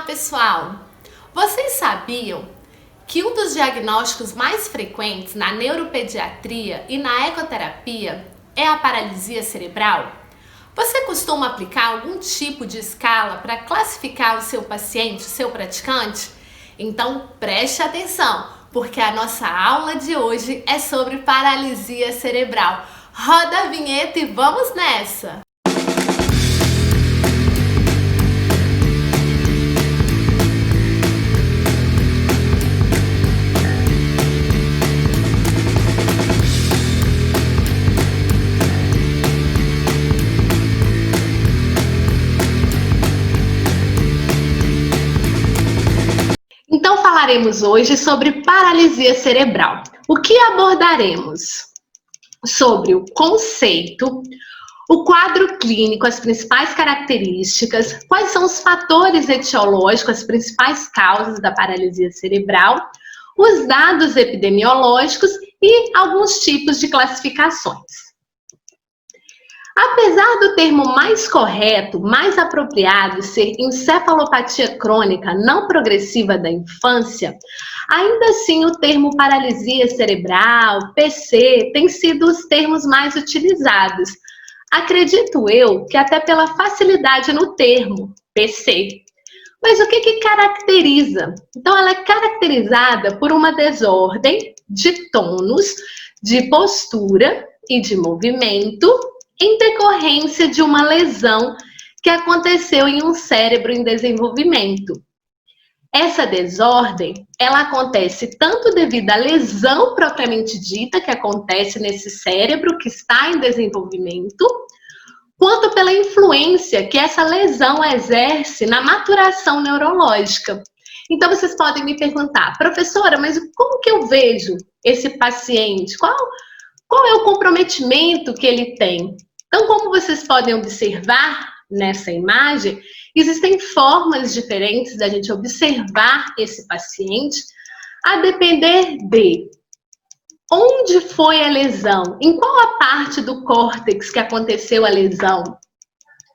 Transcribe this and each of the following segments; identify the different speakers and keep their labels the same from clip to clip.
Speaker 1: pessoal! Vocês sabiam que um dos diagnósticos mais frequentes na neuropediatria e na ecoterapia é a paralisia cerebral? Você costuma aplicar algum tipo de escala para classificar o seu paciente, o seu praticante? Então preste atenção, porque a nossa aula de hoje é sobre paralisia cerebral. Roda a vinheta e vamos nessa! Então falaremos hoje sobre paralisia cerebral. O que abordaremos? Sobre o conceito, o quadro clínico, as principais características, quais são os fatores etiológicos, as principais causas da paralisia cerebral, os dados epidemiológicos e alguns tipos de classificações. Apesar do termo mais correto, mais apropriado ser encefalopatia crônica não progressiva da infância, ainda assim o termo paralisia cerebral, PC, tem sido os termos mais utilizados. Acredito eu que até pela facilidade no termo, PC. Mas o que caracteriza? Então ela é caracterizada por uma desordem de tônus, de postura e de movimento, em decorrência de uma lesão que aconteceu em um cérebro em desenvolvimento. Essa desordem, ela acontece tanto devido à lesão propriamente dita, que acontece nesse cérebro que está em desenvolvimento, quanto pela influência que essa lesão exerce na maturação neurológica. Então, vocês podem me perguntar, professora, mas como que eu vejo esse paciente? Qual é o comprometimento que ele tem? Então, como vocês podem observar nessa imagem, existem formas diferentes da gente observar esse paciente, a depender de onde foi a lesão, em qual a parte do córtex que aconteceu a lesão.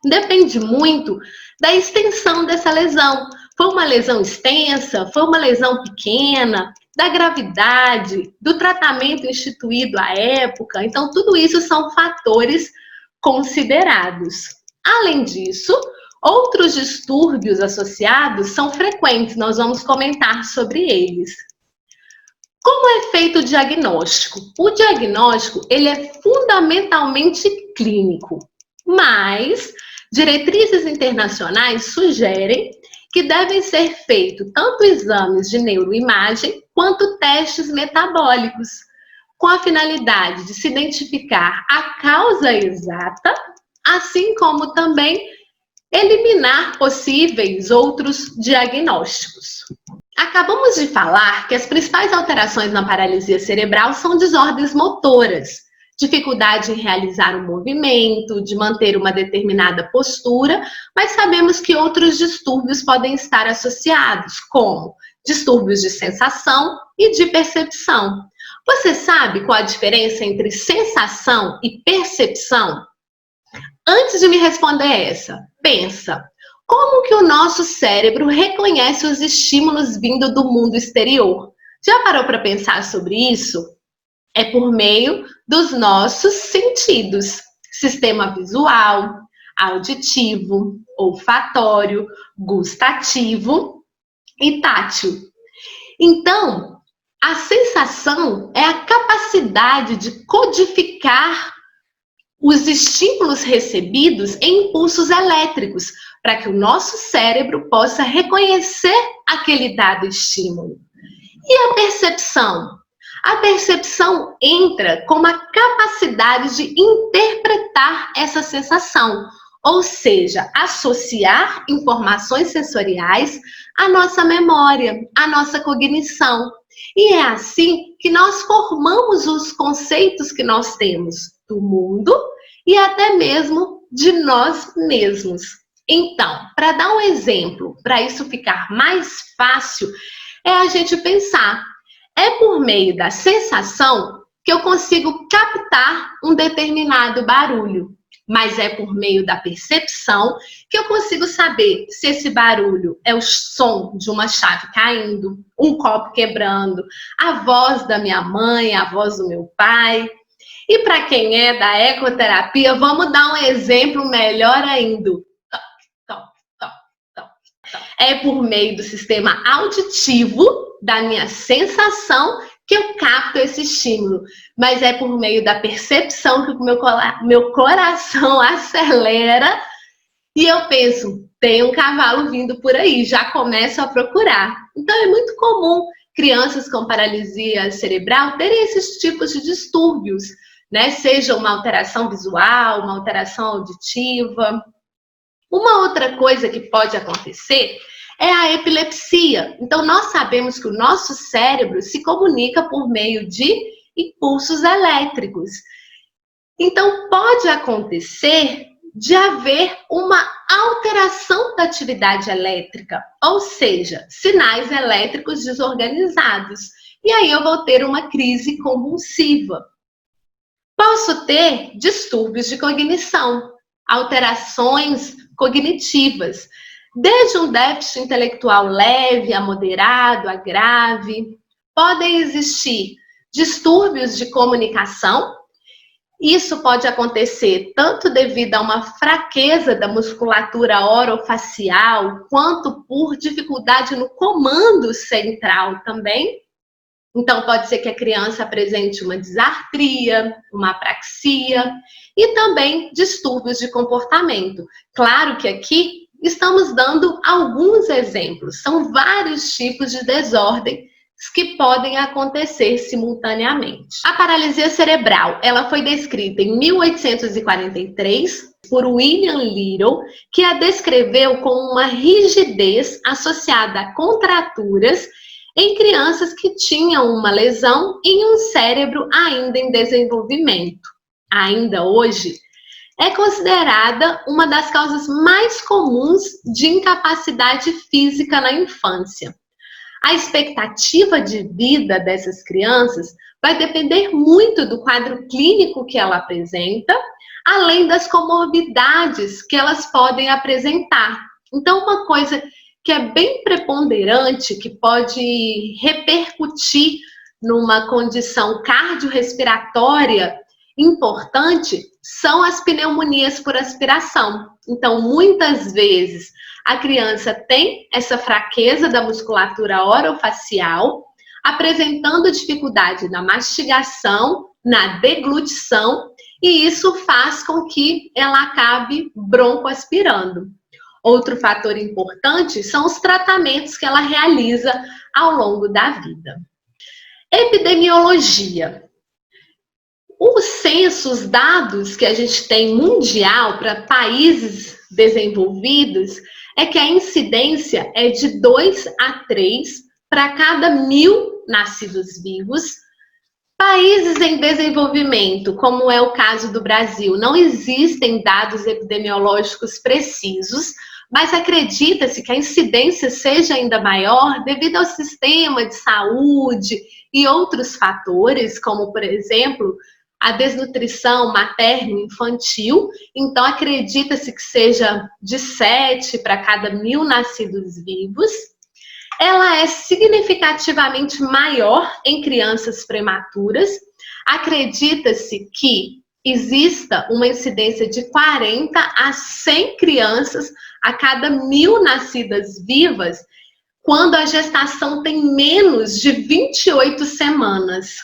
Speaker 1: Depende muito da extensão dessa lesão. Foi uma lesão extensa? Foi uma lesão pequena? Da gravidade, do tratamento instituído à época. Então, tudo isso são fatores considerados. Além disso, outros distúrbios associados são frequentes, nós vamos comentar sobre eles. Como é feito o diagnóstico? O diagnóstico, ele é fundamentalmente clínico, mas diretrizes internacionais sugerem que devem ser feitos tanto exames de neuroimagem quanto testes metabólicos, com a finalidade de se identificar a causa exata, assim como também eliminar possíveis outros diagnósticos. Acabamos de falar que as principais alterações na paralisia cerebral são desordens motoras, dificuldade em realizar um movimento, de manter uma determinada postura, mas sabemos que outros distúrbios podem estar associados, como distúrbios de sensação e de percepção. Você sabe qual a diferença entre sensação e percepção? Antes de me responder essa, pensa, como que o nosso cérebro reconhece os estímulos vindo do mundo exterior? Já parou para pensar sobre isso? É por meio dos nossos sentidos, sistema visual, auditivo, olfatório, gustativo e tátil. Então, a sensação é a capacidade de codificar os estímulos recebidos em impulsos elétricos, para que o nosso cérebro possa reconhecer aquele dado estímulo. E a percepção? A percepção entra como a capacidade de interpretar essa sensação, ou seja, associar informações sensoriais à nossa memória, à nossa cognição. E é assim que nós formamos os conceitos que nós temos do mundo e até mesmo de nós mesmos. Então, para dar um exemplo, para isso ficar mais fácil, é a gente pensar, é por meio da sensação que eu consigo captar um determinado barulho. mas é por meio da percepção que eu consigo saber se esse barulho é o som de uma chave caindo, um copo quebrando, a voz da minha mãe, a voz do meu pai. E para quem é da ecoterapia, vamos dar um exemplo melhor ainda. Toque, toque, toque, toque. É por meio do sistema auditivo, da minha sensação, que eu capto esse estímulo, mas é por meio da percepção que o meu coração acelera e eu penso, tem um cavalo vindo por aí, já começo a procurar. Então é muito comum crianças com paralisia cerebral terem esses tipos de distúrbios, né? Seja uma alteração visual, uma alteração auditiva. Uma outra coisa que pode acontecer é a epilepsia. Então, nós sabemos que o nosso cérebro se comunica por meio de impulsos elétricos. Então, pode acontecer de haver uma alteração da atividade elétrica, ou seja, sinais elétricos desorganizados. E aí eu vou ter uma crise convulsiva. Posso ter distúrbios de cognição, alterações cognitivas, desde um déficit intelectual leve a moderado, a grave. Podem existir distúrbios de comunicação. Isso pode acontecer tanto devido a uma fraqueza da musculatura orofacial, quanto por dificuldade no comando central também. Então, pode ser que a criança apresente uma disartria, uma apraxia e também distúrbios de comportamento. Claro que aqui estamos dando alguns exemplos. São vários tipos de desordem que podem acontecer simultaneamente. A paralisia cerebral, ela foi descrita em 1843 por William Little, que a descreveu como uma rigidez associada a contraturas em crianças que tinham uma lesão em um cérebro ainda em desenvolvimento. Ainda hoje, é considerada uma das causas mais comuns de incapacidade física na infância. A expectativa de vida dessas crianças vai depender muito do quadro clínico que ela apresenta, além das comorbidades que elas podem apresentar. Então, uma coisa que é bem preponderante, que pode repercutir numa condição cardiorrespiratória importante, são as pneumonias por aspiração. Então, muitas vezes, a criança tem essa fraqueza da musculatura orofacial, apresentando dificuldade na mastigação, na deglutição, e isso faz com que ela acabe broncoaspirando. Outro fator importante são os tratamentos que ela realiza ao longo da vida. Epidemiologia. O censo, os dados que a gente tem mundial para países desenvolvidos, é que a incidência é de 2 a 3 para cada 1.000 nascidos vivos. Países em desenvolvimento, como é o caso do Brasil, não existem dados epidemiológicos precisos, mas acredita-se que a incidência seja ainda maior devido ao sistema de saúde e outros fatores, como, por exemplo, a desnutrição materno-infantil. Então, acredita-se que seja de 7 para cada 1.000 nascidos vivos. Ela é significativamente maior em crianças prematuras. Acredita-se que exista uma incidência de 40 a 100 crianças a cada 1.000 nascidas vivas, quando a gestação tem menos de 28 semanas.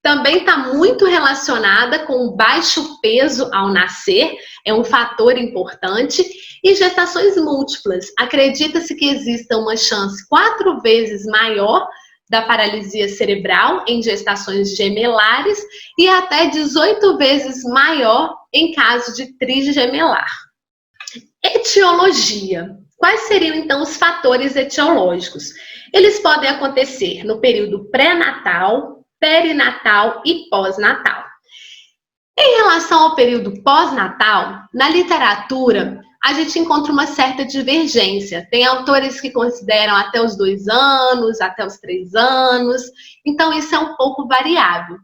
Speaker 1: Também está muito relacionada com o baixo peso ao nascer, é um fator importante, e gestações múltiplas. Acredita-se que exista uma chance 4 vezes maior da paralisia cerebral em gestações gemelares e até 18 vezes maior em caso de trigemelar. Etiologia. Quais seriam, então, os fatores etiológicos? Eles podem acontecer no período pré-natal, perinatal e pós-natal. Em relação ao período pós-natal, na literatura, a gente encontra uma certa divergência. Tem autores que consideram até os 2 anos, até os 3 anos, então isso é um pouco variável.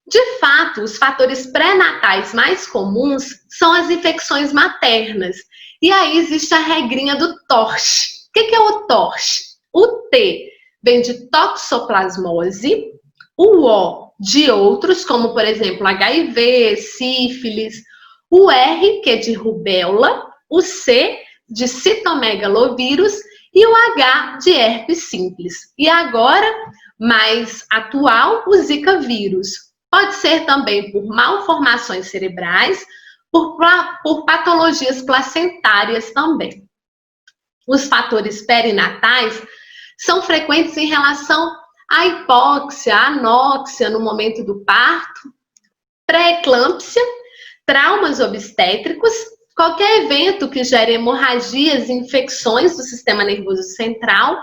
Speaker 1: De fato, os fatores pré-natais mais comuns são as infecções maternas. E aí existe a regrinha do TORCH. O que é o TORCH? O T vem de toxoplasmose, o O de outros, como por exemplo HIV, sífilis, o R, que é de rubéola, o C de citomegalovírus e o H de herpes simples. E agora, mais atual, o Zika vírus. Pode ser também por malformações cerebrais, por patologias placentárias também. Os fatores perinatais são frequentes em relação à hipóxia, à anóxia no momento do parto, pré-eclâmpsia, traumas obstétricos, qualquer evento que gere hemorragias e infecções do sistema nervoso central,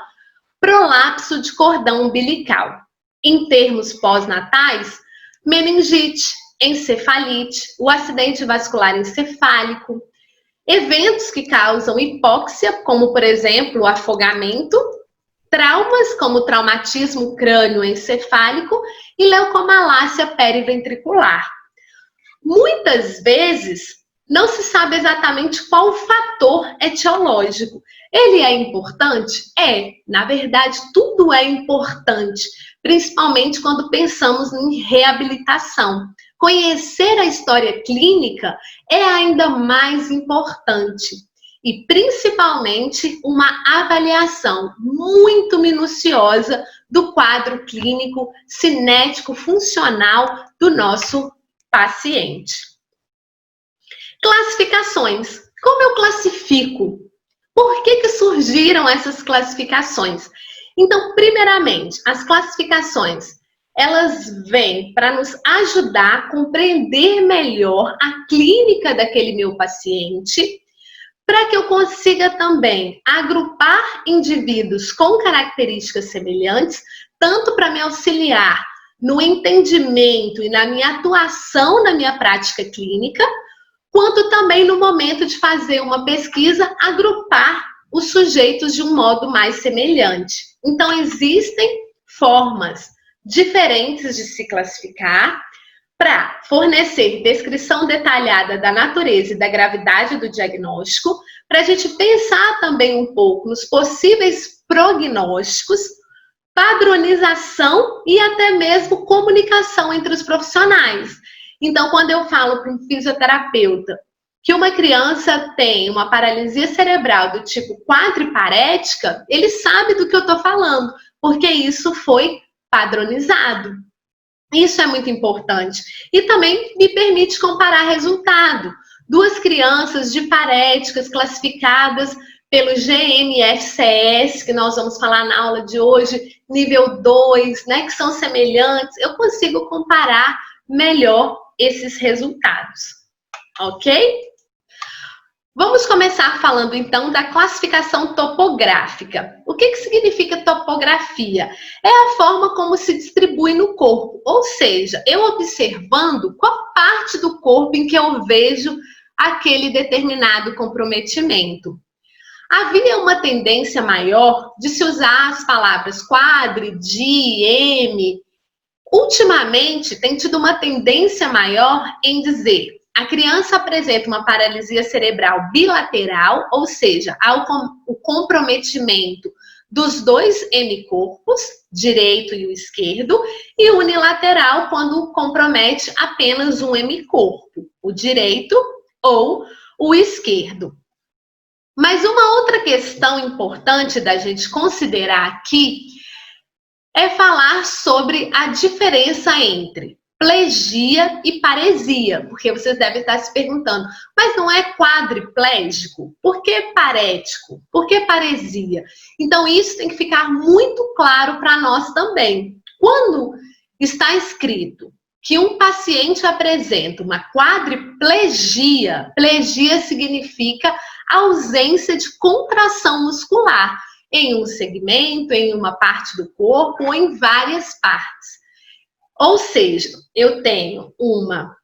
Speaker 1: prolapso de cordão umbilical. Em termos pós-natais, meningite, encefalite, o acidente vascular encefálico, eventos que causam hipóxia, como por exemplo o afogamento, traumas como traumatismo crânioencefálico e leucomalácia periventricular. Muitas vezes não se sabe exatamente qual o fator etiológico. Ele é importante? É. Na verdade, tudo é importante, principalmente quando pensamos em reabilitação. Conhecer a história clínica é ainda mais importante. E principalmente uma avaliação muito minuciosa do quadro clínico cinético funcional do nosso paciente. Classificações. Como eu classifico? Por que surgiram essas classificações? Então, primeiramente, as classificações, elas vêm para nos ajudar a compreender melhor a clínica daquele meu paciente, para que eu consiga também agrupar indivíduos com características semelhantes, tanto para me auxiliar no entendimento e na minha atuação na minha prática clínica, quanto também no momento de fazer uma pesquisa, agrupar os sujeitos de um modo mais semelhante. Então, existem formas diferentes de se classificar para fornecer descrição detalhada da natureza e da gravidade do diagnóstico, para a gente pensar também um pouco nos possíveis prognósticos, padronização e até mesmo comunicação entre os profissionais. Então, quando eu falo para um fisioterapeuta que uma criança tem uma paralisia cerebral do tipo quadriparética, ele sabe do que eu estou falando, porque isso foi padronizado. Isso é muito importante. E também me permite comparar resultado. Duas crianças diparéticas classificadas pelo GMFCS, que nós vamos falar na aula de hoje, nível 2, né, que são semelhantes, eu consigo comparar melhor esses resultados, ok? Vamos começar falando então da classificação topográfica. O que significa topografia? É a forma como se distribui no corpo, ou seja, eu observando qual parte do corpo em que eu vejo aquele determinado comprometimento. Havia uma tendência maior de se usar as palavras quadri, di, M. Ultimamente, tem tido uma tendência maior em dizer a criança apresenta uma paralisia cerebral bilateral, ou seja, há o comprometimento dos dois hemicorpos, direito e o esquerdo, e unilateral, quando compromete apenas um hemicorpo, o direito ou o esquerdo. Mas uma outra questão importante da gente considerar aqui é falar sobre a diferença entre plegia e paresia, porque vocês devem estar se perguntando, mas não é quadriplégico? Por que parético? Por que paresia? Então isso tem que ficar muito claro para nós também. Quando está escrito que um paciente apresenta uma quadriplegia, plegia significa ausência de contração muscular em um segmento, em uma parte do corpo ou em várias partes. Ou seja, eu tenho uma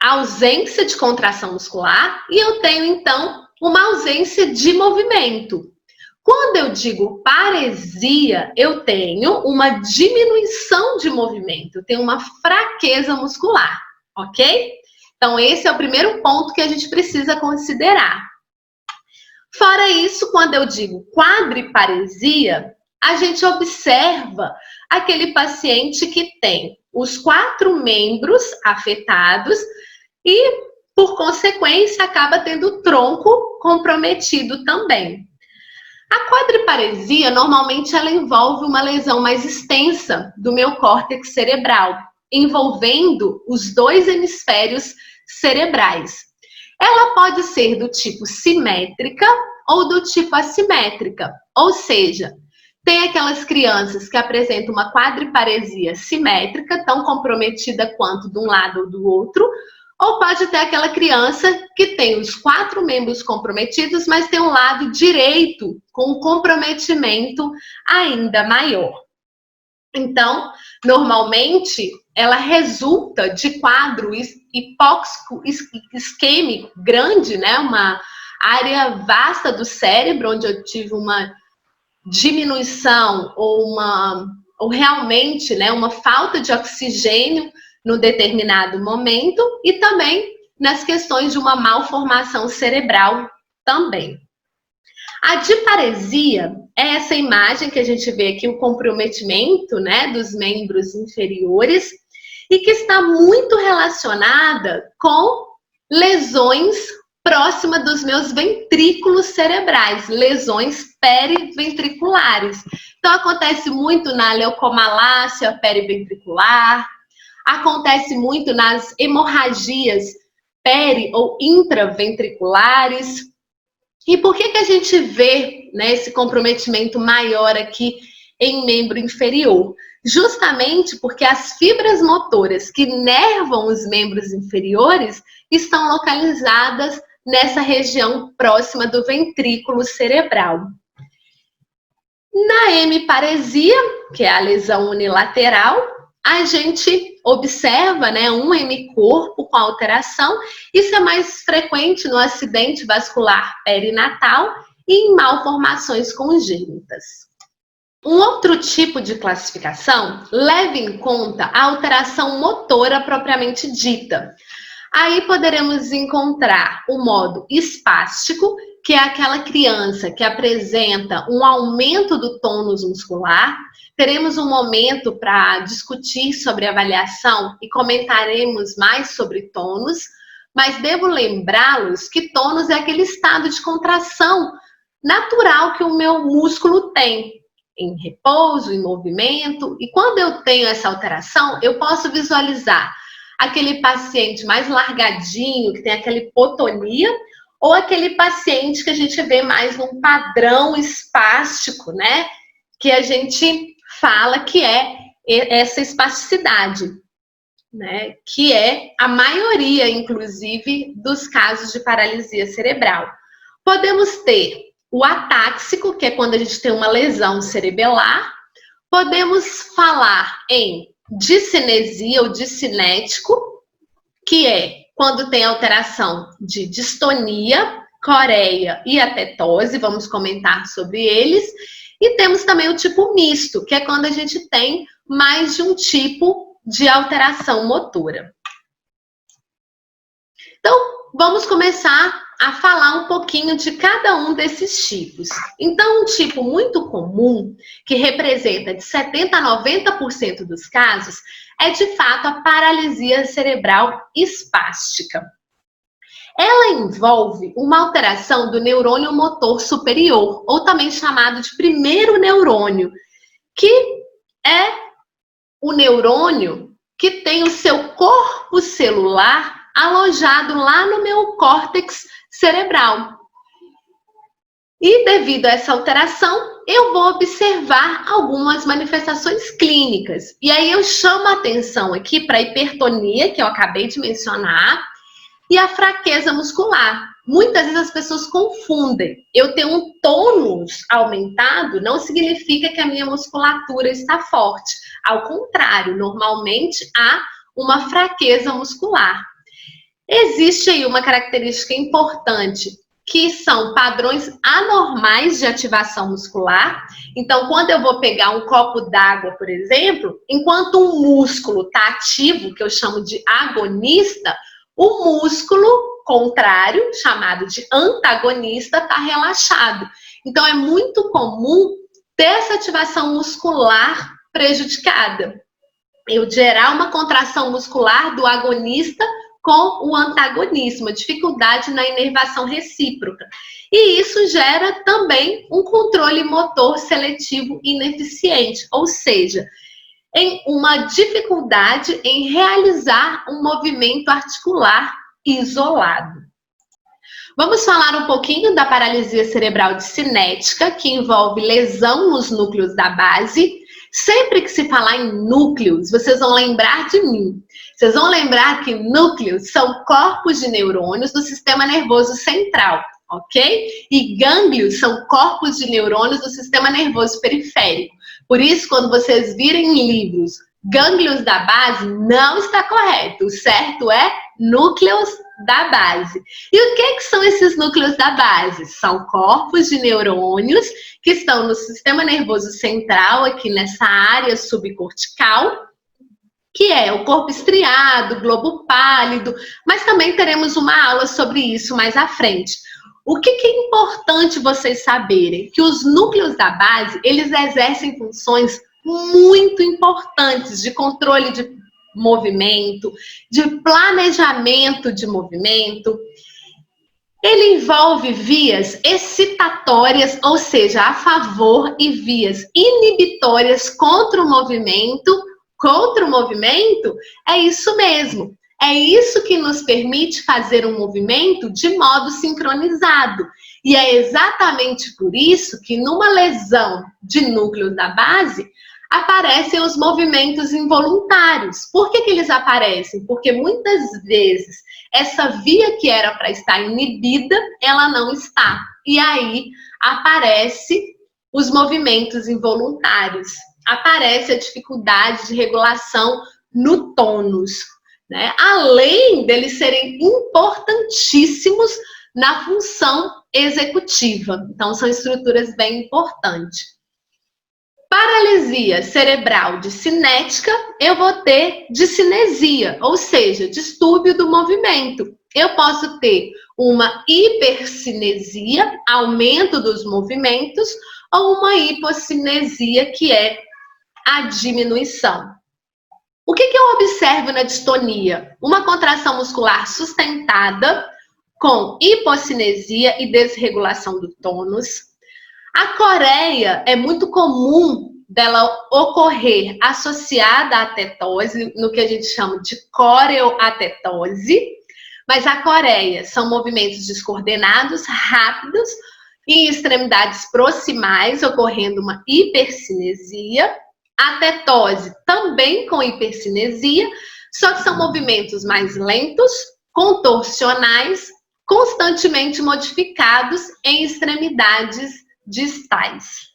Speaker 1: ausência de contração muscular e eu tenho, então, uma ausência de movimento. Quando eu digo paresia, eu tenho uma diminuição de movimento, eu tenho uma fraqueza muscular, ok? Então, esse é o primeiro ponto que a gente precisa considerar. Fora isso, quando eu digo quadriparesia, a gente observa aquele paciente que tem os 4 membros afetados e, por consequência, acaba tendo o tronco comprometido também. A quadriparesia, normalmente, ela envolve uma lesão mais extensa do meu córtex cerebral, envolvendo os 2 hemisférios cerebrais. Ela pode ser do tipo simétrica ou do tipo assimétrica, ou seja, tem aquelas crianças que apresentam uma quadriparesia simétrica, tão comprometida quanto de um lado ou do outro, ou pode ter aquela criança que tem os 4 membros comprometidos, mas tem um lado direito com um comprometimento ainda maior. Então, normalmente, ela resulta de quadro hipóxico isquêmico grande, né? Uma área vasta do cérebro, onde eu tive uma diminuição ou realmente, né, uma falta de oxigênio no determinado momento, e também nas questões de uma malformação cerebral também. A diparesia é essa imagem que a gente vê aqui, o comprometimento, né, dos membros inferiores, e que está muito relacionada com lesões próximas dos meus ventrículos cerebrais, lesões periventriculares. Então, acontece muito na leucomalácia periventricular, acontece muito nas hemorragias peri- ou intraventriculares. E por que a gente vê, né, esse comprometimento maior aqui em membro inferior? Justamente porque as fibras motoras que nervam os membros inferiores estão localizadas nessa região próxima do ventrículo cerebral. Na hemiparesia, que é a lesão unilateral, a gente observa, né, um hemicorpo com alteração. Isso é mais frequente no acidente vascular perinatal e em malformações congênitas. Um outro tipo de classificação leva em conta a alteração motora propriamente dita. Aí poderemos encontrar o modo espástico, que é aquela criança que apresenta um aumento do tônus muscular. Teremos um momento para discutir sobre avaliação e comentaremos mais sobre tônus, mas devo lembrá-los que tônus é aquele estado de contração natural que o meu músculo tem, em repouso, em movimento, e quando eu tenho essa alteração, eu posso visualizar aquele paciente mais largadinho, que tem aquela hipotonia, ou aquele paciente que a gente vê mais num padrão espástico, né? Que a gente fala que é essa espasticidade, né? Que é a maioria, inclusive, dos casos de paralisia cerebral. Podemos ter o atáxico, que é quando a gente tem uma lesão cerebelar. Podemos falar em discinesia ou discinético, que é quando tem alteração de distonia, coreia e atetose, vamos comentar sobre eles. E temos também o tipo misto, que é quando a gente tem mais de um tipo de alteração motora. Então, vamos começar a falar um pouquinho de cada um desses tipos. Então, um tipo muito comum, que representa de 70% a 90% dos casos, é de fato a paralisia cerebral espástica. Ela envolve uma alteração do neurônio motor superior, ou também chamado de primeiro neurônio, que é o neurônio que tem o seu corpo celular alojado lá no meu córtex cerebral. E devido a essa alteração, eu vou observar algumas manifestações clínicas. E aí eu chamo a atenção aqui para a hipertonia, que eu acabei de mencionar, e a fraqueza muscular. Muitas vezes as pessoas confundem. Eu ter um tônus aumentado não significa que a minha musculatura está forte. Ao contrário, normalmente há uma fraqueza muscular. Existe aí uma característica importante, que são padrões anormais de ativação muscular. Então, quando eu vou pegar um copo d'água, por exemplo, enquanto um músculo está ativo, que eu chamo de agonista, o músculo contrário, chamado de antagonista, está relaxado. Então, é muito comum ter essa ativação muscular prejudicada. Eu gerar uma contração muscular do agonista com o antagonismo, a dificuldade na inervação recíproca. E isso gera também um controle motor seletivo ineficiente, ou seja, em uma dificuldade em realizar um movimento articular isolado. Vamos falar um pouquinho da paralisia cerebral cinética, que envolve lesão nos núcleos da base. Sempre que se falar em núcleos, vocês vão lembrar de mim. Vocês vão lembrar que núcleos são corpos de neurônios do sistema nervoso central, ok? E gânglios são corpos de neurônios do sistema nervoso periférico. Por isso, quando vocês virem livros gânglios da base, não está correto. O certo é núcleos da base. E o que são esses núcleos da base? São corpos de neurônios que estão no sistema nervoso central, aqui nessa área subcortical, que é o corpo estriado, globo pálido, mas também teremos uma aula sobre isso mais à frente. O que é importante vocês saberem? Que os núcleos da base, eles exercem funções muito importantes de controle de movimento, de planejamento de movimento. Ele envolve vias excitatórias, ou seja, a favor, e vias inibitórias contra o movimento. Contra o movimento, é isso mesmo. É isso que nos permite fazer um movimento de modo sincronizado. E é exatamente por isso que numa lesão de núcleo da base, aparecem os movimentos involuntários. Por que eles aparecem? Porque muitas vezes essa via que era para estar inibida, ela não está. E aí aparece os movimentos involuntários. Aparece a dificuldade de regulação no tônus, né? Além deles serem importantíssimos na função executiva. Então, são estruturas bem importantes. Paralisia cerebral cinética, eu vou ter discinesia, ou seja, distúrbio do movimento. Eu posso ter uma hipercinesia, aumento dos movimentos, ou uma hipocinesia, que é a diminuição. O que eu observo na distonia? Uma contração muscular sustentada com hipocinesia e desregulação do tônus. A coreia é muito comum dela ocorrer associada à tetose, no que a gente chama de coreoatetose, mas a coreia são movimentos descoordenados, rápidos, em extremidades proximais, ocorrendo uma hipercinesia. A tetose também com hipercinesia, só que são movimentos mais lentos, contorcionais, constantemente modificados em extremidades distais.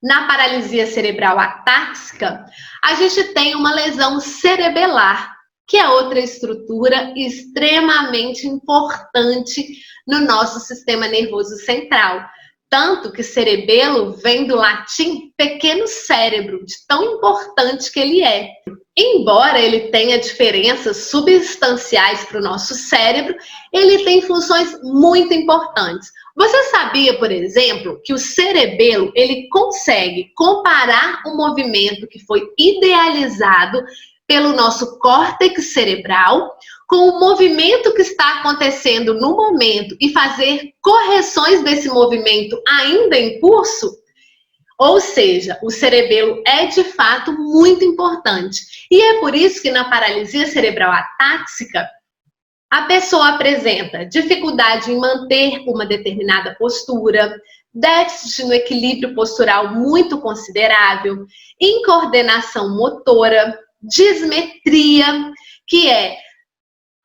Speaker 1: Na paralisia cerebral atáxica, a gente tem uma lesão cerebelar, que é outra estrutura extremamente importante no nosso sistema nervoso central. Tanto que cerebelo vem do latim pequeno cérebro, de tão importante que ele é. Embora ele tenha diferenças substanciais para o nosso cérebro, ele tem funções muito importantes. Você sabia, por exemplo, que o cerebelo ele consegue comparar um movimento que foi idealizado pelo nosso córtex cerebral com o movimento que está acontecendo no momento e fazer correções desse movimento ainda em curso? Ou seja, o cerebelo é de fato muito importante. E é por isso que na paralisia cerebral atáxica, a pessoa apresenta dificuldade em manter uma determinada postura, déficit no equilíbrio postural muito considerável, incoordenação motora, dismetria, que é,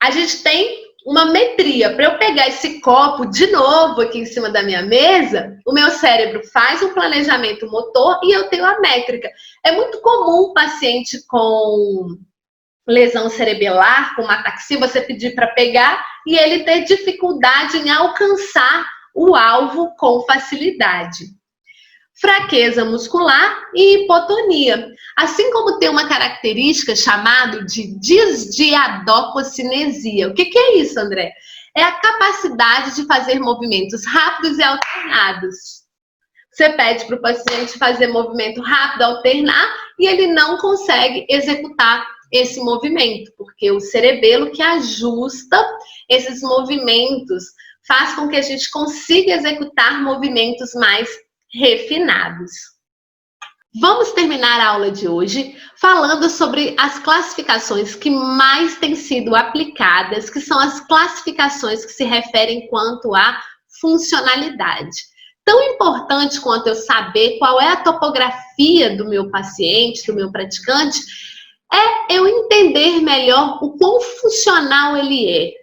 Speaker 1: a gente tem uma metria. Para eu pegar esse copo de novo aqui em cima da minha mesa, o meu cérebro faz um planejamento motor e eu tenho a métrica. É muito comum o paciente com lesão cerebelar, com uma ataxia, você pedir para pegar e ele ter dificuldade em alcançar o alvo com facilidade. Fraqueza muscular e hipotonia, assim como tem uma característica chamada de disdiadococinesia. O que é isso, André? É a capacidade de fazer movimentos rápidos e alternados. Você pede para o paciente fazer movimento rápido, alternar, e ele não consegue executar esse movimento, porque o cerebelo que ajusta esses movimentos faz com que a gente consiga executar movimentos mais refinados. Vamos terminar a aula de hoje falando sobre as classificações que mais têm sido aplicadas, que são as classificações que se referem quanto à funcionalidade. Tão importante quanto eu saber qual é a topografia do meu paciente, do meu praticante, é eu entender melhor o quão funcional ele é.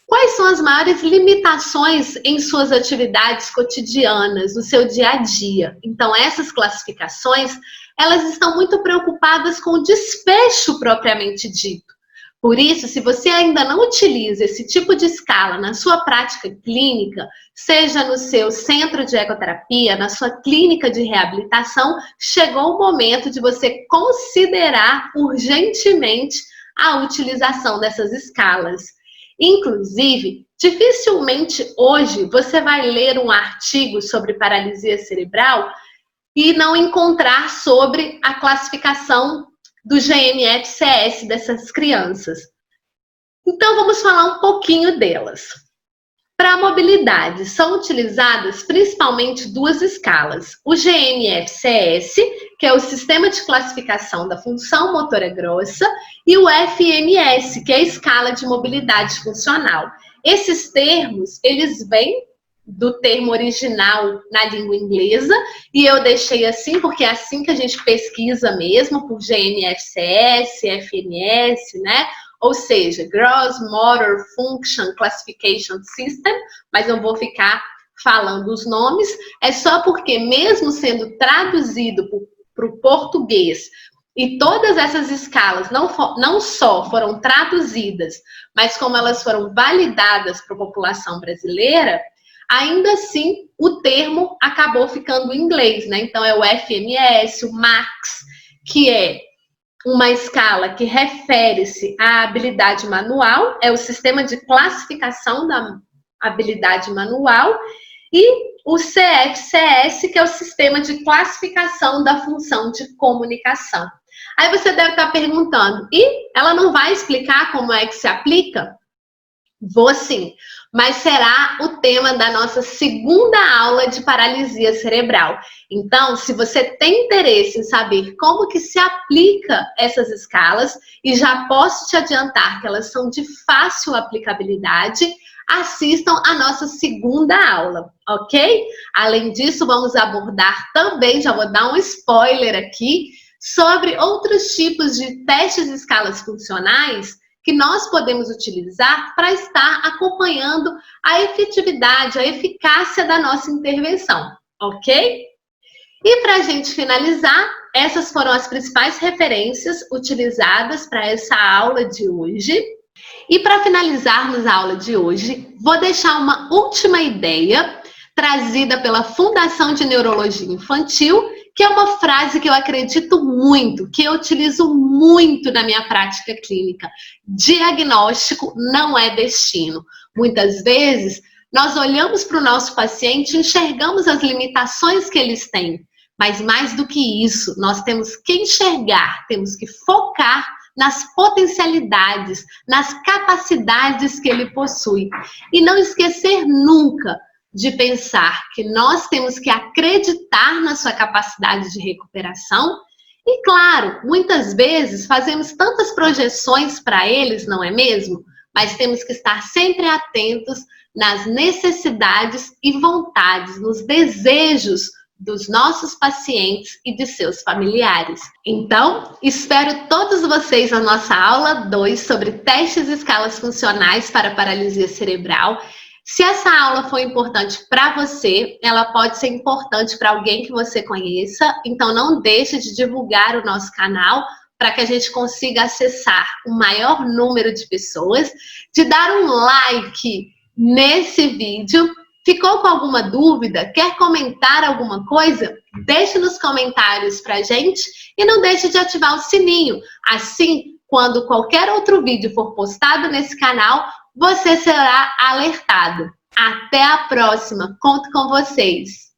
Speaker 1: Quais são as maiores limitações em suas atividades cotidianas, no seu dia a dia? Então, essas classificações, elas estão muito preocupadas com o desfecho propriamente dito. Por isso, se você ainda não utiliza esse tipo de escala na sua prática clínica, seja no seu centro de ecoterapia, na sua clínica de reabilitação, chegou o momento de você considerar urgentemente a utilização dessas escalas. Inclusive, dificilmente hoje você vai ler um artigo sobre paralisia cerebral e não encontrar sobre a classificação do GMF-CS dessas crianças. Então, vamos falar um pouquinho delas. Para a mobilidade, são utilizadas principalmente duas escalas. O GMF-CS, que é o Sistema de Classificação da Função Motora Grossa, e o FMS, que é a Escala de Mobilidade Funcional. Esses termos, eles vêm do termo original na língua inglesa, e eu deixei assim, porque é assim que a gente pesquisa mesmo, por GMF-CS, FMS, né? Ou seja, Gross Motor Function Classification System, mas não vou ficar falando os nomes, é só porque mesmo sendo traduzido para o português, e todas essas escalas não só foram traduzidas, mas como elas foram validadas para a população brasileira, ainda assim o termo acabou ficando em inglês, né? Então é o FMS, o MAX, que é uma escala que refere-se à habilidade manual, é o sistema de classificação da habilidade manual, e o CFCS, que é o sistema de classificação da função de comunicação. Aí você deve estar perguntando, e ela não vai explicar como é que se aplica? Vou sim, mas será o tema da nossa segunda aula de paralisia cerebral. Então, se você tem interesse em saber como que se aplica essas escalas, e já posso te adiantar que elas são de fácil aplicabilidade, assistam a nossa segunda aula, ok? Além disso, vamos abordar também, já vou dar um spoiler aqui, sobre outros tipos de testes de escalas funcionais que nós podemos utilizar para estar acompanhando a efetividade, a eficácia da nossa intervenção, ok? E para a gente finalizar, essas foram as principais referências utilizadas para essa aula de hoje. E para finalizarmos a aula de hoje, vou deixar uma última ideia trazida pela Fundação de Neurologia Infantil, que é uma frase que eu acredito muito, que eu utilizo muito na minha prática clínica. Diagnóstico não é destino. Muitas vezes, nós olhamos para o nosso paciente e enxergamos as limitações que eles têm. Mas mais do que isso, nós temos que enxergar, temos que focar nas potencialidades, nas capacidades que ele possui. E não esquecer nunca de pensar que nós temos que acreditar na sua capacidade de recuperação. E claro, muitas vezes fazemos tantas projeções para eles, não é mesmo? Mas temos que estar sempre atentos nas necessidades e vontades, nos desejos dos nossos pacientes e de seus familiares. Então, espero todos vocês na nossa aula 2 sobre testes e escalas funcionais para paralisia cerebral. Se essa aula foi importante para você, ela pode ser importante para alguém que você conheça, então não deixe de divulgar o nosso canal para que a gente consiga acessar o maior número de pessoas, de dar um like nesse vídeo. Ficou com alguma dúvida? Quer comentar alguma coisa? Deixe nos comentários pra gente e não deixe de ativar o sininho. Assim, quando qualquer outro vídeo for postado nesse canal, você será alertado. Até a próxima! Conto com vocês!